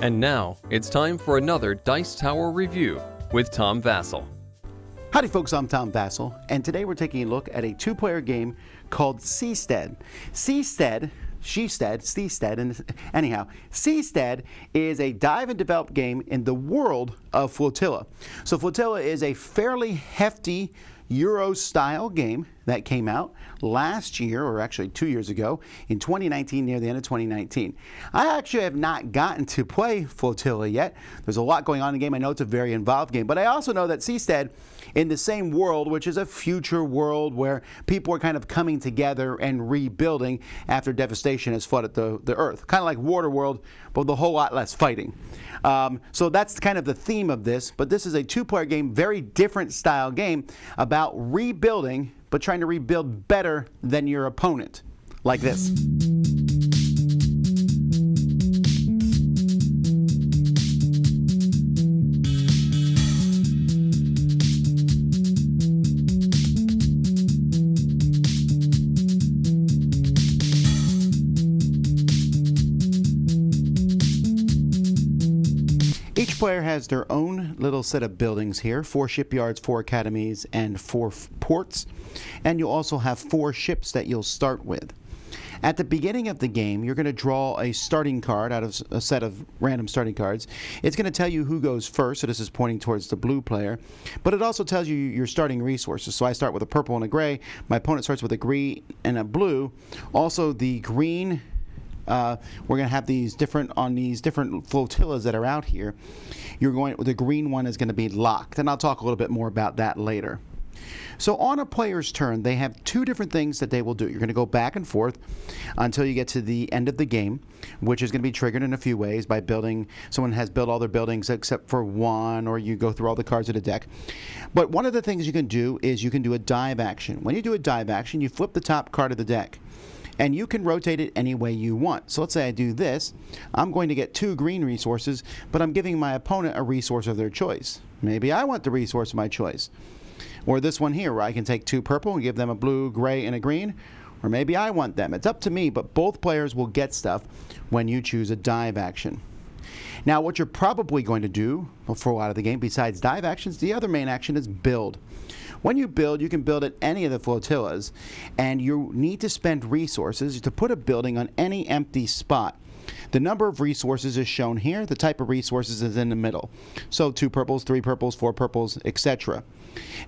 And now, it's time for another Dice Tower review with Tom Vasel. Howdy folks, I'm Tom Vasel, and today we're taking a look at a two-player game called Seastead. Seastead is a dive and develop game in the world of Flotilla. So Flotilla is a fairly hefty Euro-style game that came out last year, or actually 2 years ago, in 2019, near the end of 2019. I actually have not gotten to play Flotilla yet. There's a lot going on in the game. I know it's a very involved game, but I also know that Seastead, in the same world, which is a future world where people are kind of coming together and rebuilding after devastation has flooded the earth. Kind of like Waterworld, but with a whole lot less fighting. So that's kind of the theme of this, but this is a two-player game, very different style game about rebuilding, but trying to rebuild better than your opponent, like this. Each player has their own little set of buildings here, 4 shipyards, 4 academies, and 4 ports. And you'll also have 4 ships that you'll start with. At the beginning of the game, you're going to draw a starting card out of a set of random starting cards. It's going to tell you who goes first, so this is pointing towards the blue player. But it also tells you your starting resources. So I start with a purple and a gray. My opponent starts with a green and a blue. Also, the green... we're going to have these different flotillas that are out here. The green one is going to be locked, and I'll talk a little bit more about that later. So on a player's turn, they have 2 different things that they will do. You're going to go back and forth until you get to the end of the game, which is going to be triggered in a few ways by someone has built all their buildings except for one, or you go through all the cards of the deck. But one of the things you can do is you can do a dive action. When you do a dive action, you flip the top card of the deck. And you can rotate it any way you want. So let's say I do this. I'm going to get 2 green resources, but I'm giving my opponent a resource of their choice. Maybe I want the resource of my choice. Or this one here, where I can take 2 purple and give them a blue, gray, and a green. Or maybe I want them. It's up to me, but both players will get stuff when you choose a dive action. Now, what you're probably going to do for a lot of the game, besides dive actions, the other main action is build. When you build, you can build at any of the flotillas, and you need to spend resources to put a building on any empty spot. The number of resources is shown here. The type of resources is in the middle. So 2 purples, 3 purples, 4 purples, etc.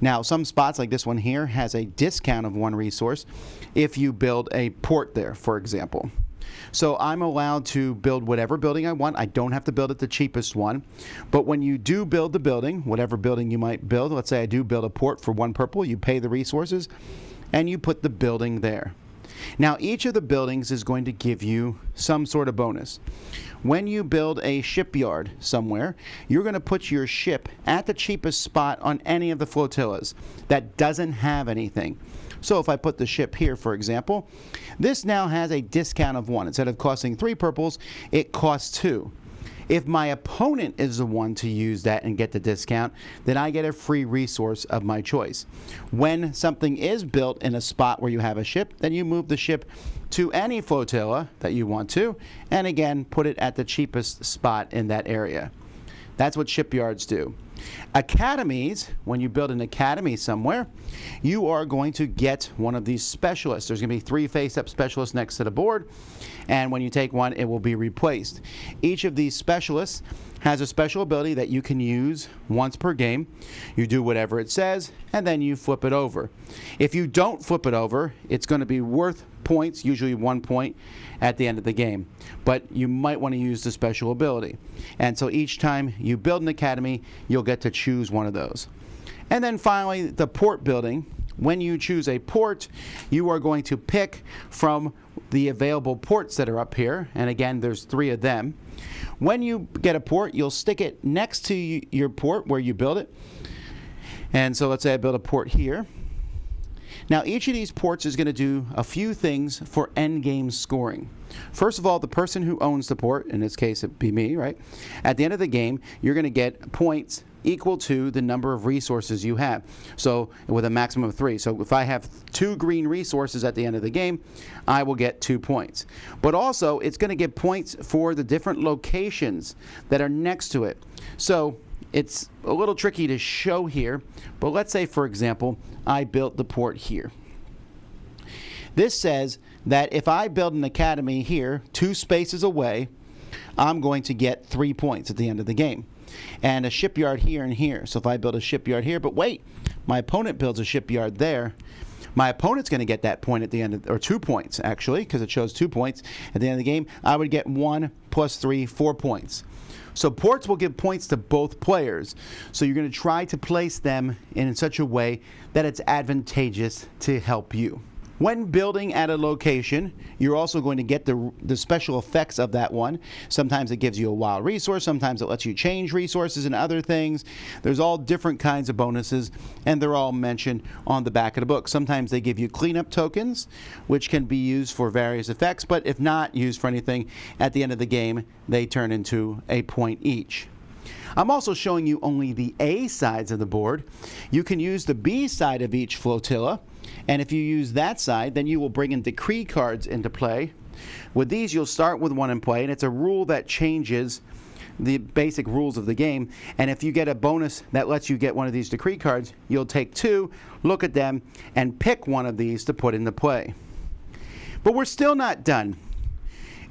Now, some spots like this one here has a discount of 1 resource if you build a port there, for example. So I'm allowed to build whatever building I want. I don't have to build it the cheapest one. But when you do build the building, whatever building you might build, let's say I do build a port for 1 purple, you pay the resources, and you put the building there. Now, each of the buildings is going to give you some sort of bonus. When you build a shipyard somewhere, you're going to put your ship at the cheapest spot on any of the flotillas that doesn't have anything. So if I put the ship here, for example, this now has a discount of 1. Instead of costing 3 purples, it costs 2. If my opponent is the one to use that and get the discount, then I get a free resource of my choice. When something is built in a spot where you have a ship, then you move the ship to any flotilla that you want to, and again, put it at the cheapest spot in that area. That's what shipyards do. Academies, when you build an academy somewhere, you are going to get one of these specialists. There's going to be 3 face-up specialists next to the board, and when you take one, it will be replaced. Each of these specialists has a special ability that you can use once per game. You do whatever it says, and then you flip it over. If you don't flip it over, it's going to be worth points, usually 1 point at the end of the game. But you might want to use the special ability. And so each time you build an academy, you'll get to choose one of those. And then finally, the port building. When you choose a port, you are going to pick from the available ports that are up here. And again, there's 3 of them. When you get a port, you'll stick it next to your port where you build it. And so let's say I build a port here. Now, each of these ports is going to do a few things for endgame scoring. First of all, the person who owns the port, in this case it'd be me, right? At the end of the game, you're going to get points equal to the number of resources you have. So with a maximum of 3. So if I have 2 green resources at the end of the game, I will get 2 points. But also, it's going to give points for the different locations that are next to it. So it's a little tricky to show here, but let's say, for example, I built the port here. This says that if I build an academy here, 2 spaces away, I'm going to get 3 points at the end of the game. And a shipyard here and here. So if I build a shipyard here, but wait, my opponent builds a shipyard there, my opponent's going to get that point at the end of, or 2 points actually, because it shows 2 points at the end of the game. I would get 1 plus 3, 4 points. So ports will give points to both players. So you're going to try to place them in such a way that it's advantageous to help you. When building at a location, you're also going to get the special effects of that one. Sometimes it gives you a wild resource, sometimes it lets you change resources and other things. There's all different kinds of bonuses, and they're all mentioned on the back of the book. Sometimes they give you cleanup tokens, which can be used for various effects, but if not used for anything, at the end of the game, they turn into a point each. I'm also showing you only the A sides of the board. You can use the B side of each flotilla, and if you use that side, then you will bring in decree cards into play. With these, you'll start with 1 in play, and it's a rule that changes the basic rules of the game. And if you get a bonus that lets you get one of these decree cards, you'll take 2, look at them, and pick one of these to put into play. But we're still not done.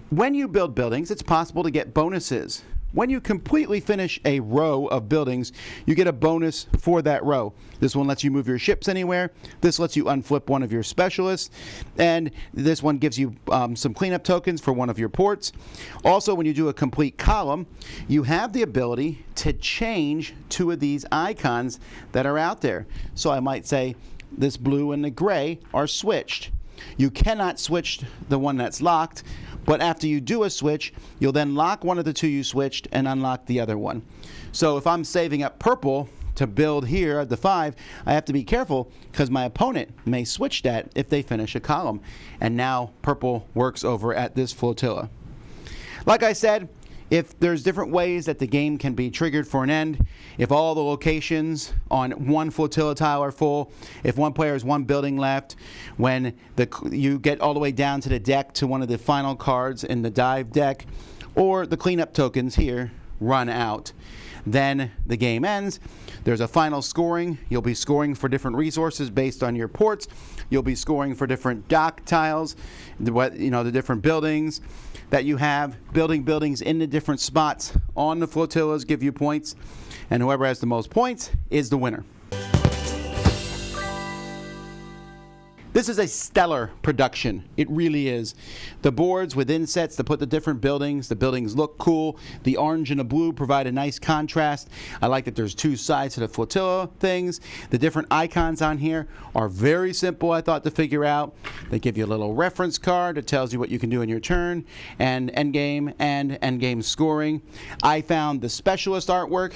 When you build buildings, it's possible to get bonuses. When you completely finish a row of buildings, you get a bonus for that row. This one lets you move your ships anywhere. This lets you unflip one of your specialists. And this one gives you some cleanup tokens for one of your ports. Also, when you do a complete column, you have the ability to change 2 of these icons that are out there. So I might say this blue and the gray are switched. You cannot switch the one that's locked, but after you do a switch, you'll then lock one of the 2 you switched and unlock the other one. So if I'm saving up purple to build here at the 5, I have to be careful because my opponent may switch that if they finish a column. And now purple works over at this flotilla. Like I said, if there's different ways that the game can be triggered for an end, if all the locations on one flotilla tile are full, if one player has 1 building left, when you get all the way down to the deck to one of the final cards in the dive deck, or the cleanup tokens here run out, then the game ends. There's a final scoring. You'll be scoring for different resources based on your ports. You'll be scoring for different dock tiles, the different buildings that you have. Building buildings in the different spots on the flotillas give you points, and whoever has the most points is the winner. This is a stellar production. It really is. The boards with insets to put the different buildings. The buildings look cool. The orange and the blue provide a nice contrast. I like that there's 2 sides to the flotilla things. The different icons on here are very simple, I thought, to figure out. They give you a little reference card that tells you what you can do in your turn, and endgame scoring. I found the specialist artwork.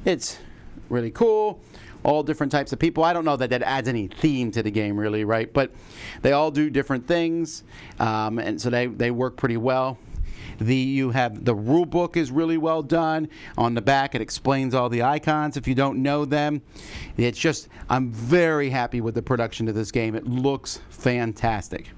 It's really cool. All different types of people. I don't know that adds any theme to the game really, right? But they all do different things, and so they work pretty well. You have the rule book is really well done. On the back it explains all the icons if you don't know them. It's just, I'm very happy with the production of this game. It looks fantastic.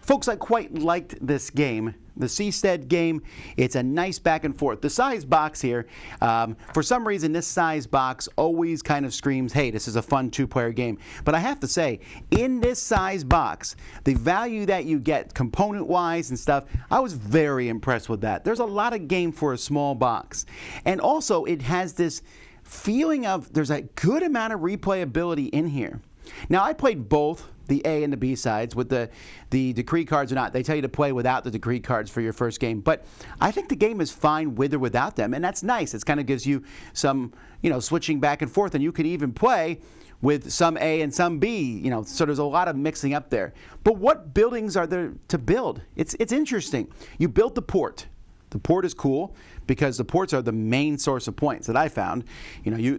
Folks, I quite liked this game. The Seastead game, it's a nice back and forth. The size box here, for some reason this size box always kind of screams, hey, this is a fun 2-player game. But I have to say, in this size box, the value that you get component-wise and stuff, I was very impressed with that. There's a lot of game for a small box. And also, it has this feeling of there's a good amount of replayability in here. Now, I played both the A and the B sides with the decree cards or not. They tell you to play without the decree cards for your first game. But I think the game is fine with or without them, and that's nice. It kind of gives you some, switching back and forth, and you can even play with some A and some B, so there's a lot of mixing up there. But what buildings are there to build? It's interesting. You built the port. The port is cool because the ports are the main source of points that I found.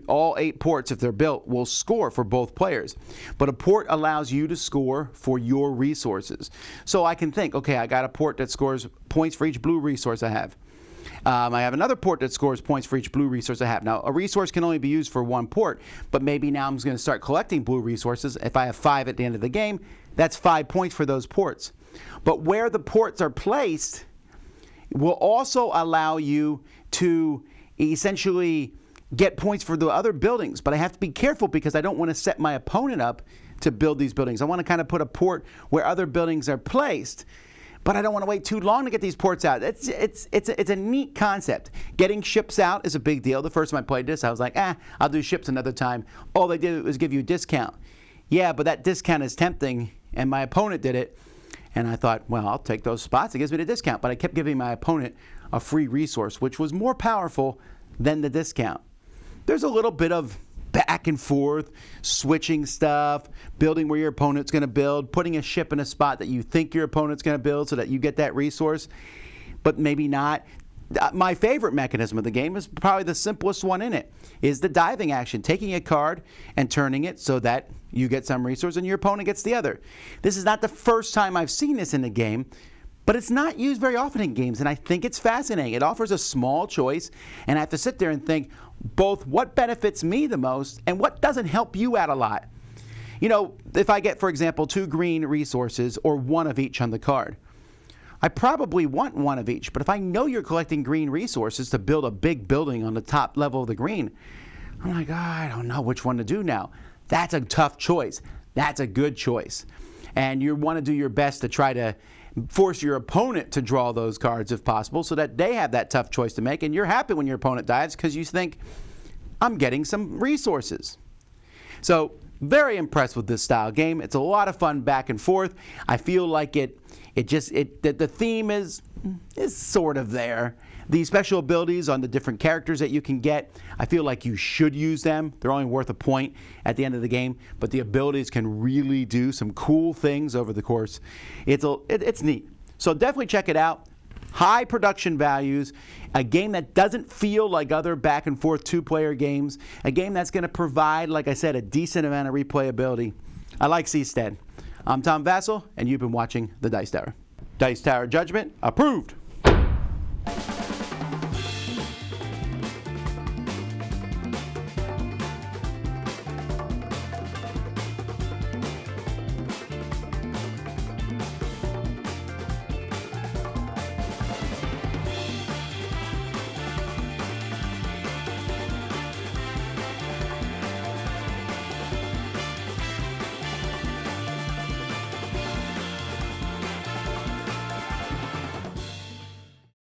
All 8 ports, if they're built, will score for both players. But a port allows you to score for your resources. So I can think, okay, I got a port that scores points for each blue resource I have. I have another port that scores points for each blue resource I have. Now, a resource can only be used for one port, but maybe now I'm going to start collecting blue resources. If I have 5 at the end of the game, that's 5 points for those ports. But where the ports are placed will also allow you to essentially get points for the other buildings. But I have to be careful because I don't want to set my opponent up to build these buildings. I want to kind of put a port where other buildings are placed, but I don't want to wait too long to get these ports out. It's a neat concept. Getting ships out is a big deal. The first time I played this, I was like, I'll do ships another time. All they did was give you a discount. Yeah, but that discount is tempting, and my opponent did it. And I thought, well, I'll take those spots. It gives me the discount. But I kept giving my opponent a free resource, which was more powerful than the discount. There's a little bit of back and forth, switching stuff, building where your opponent's going to build, putting a ship in a spot that you think your opponent's going to build so that you get that resource, but maybe not. My favorite mechanism of the game is probably the simplest one in it, is the diving action, taking a card and turning it so that you get some resource and your opponent gets the other. This is not the first time I've seen this in the game, but it's not used very often in games, and I think it's fascinating. It offers a small choice, and I have to sit there and think both what benefits me the most and what doesn't help you out a lot. If I get, for example, 2 green resources or 1 of each on the card, I probably want 1 of each, but if I know you're collecting green resources to build a big building on the top level of the green, I'm like, I don't know which one to do now. That's a tough choice. That's a good choice. And you want to do your best to try to force your opponent to draw those cards if possible so that they have that tough choice to make, and you're happy when your opponent dies because you think, I'm getting some resources. So, very impressed with this style game. It's a lot of fun back and forth. I feel like the theme is sort of there. The special abilities on the different characters that you can get, I feel like you should use them. They're only worth a point at the end of the game, but the abilities can really do some cool things over the course. It's neat. So definitely check it out. High production values, a game that doesn't feel like other back and forth 2-player games, a game that's going to provide, like I said, a decent amount of replayability. I like Seastead. I'm Tom Vasel, and you've been watching The Dice Tower. Dice Tower Judgment approved.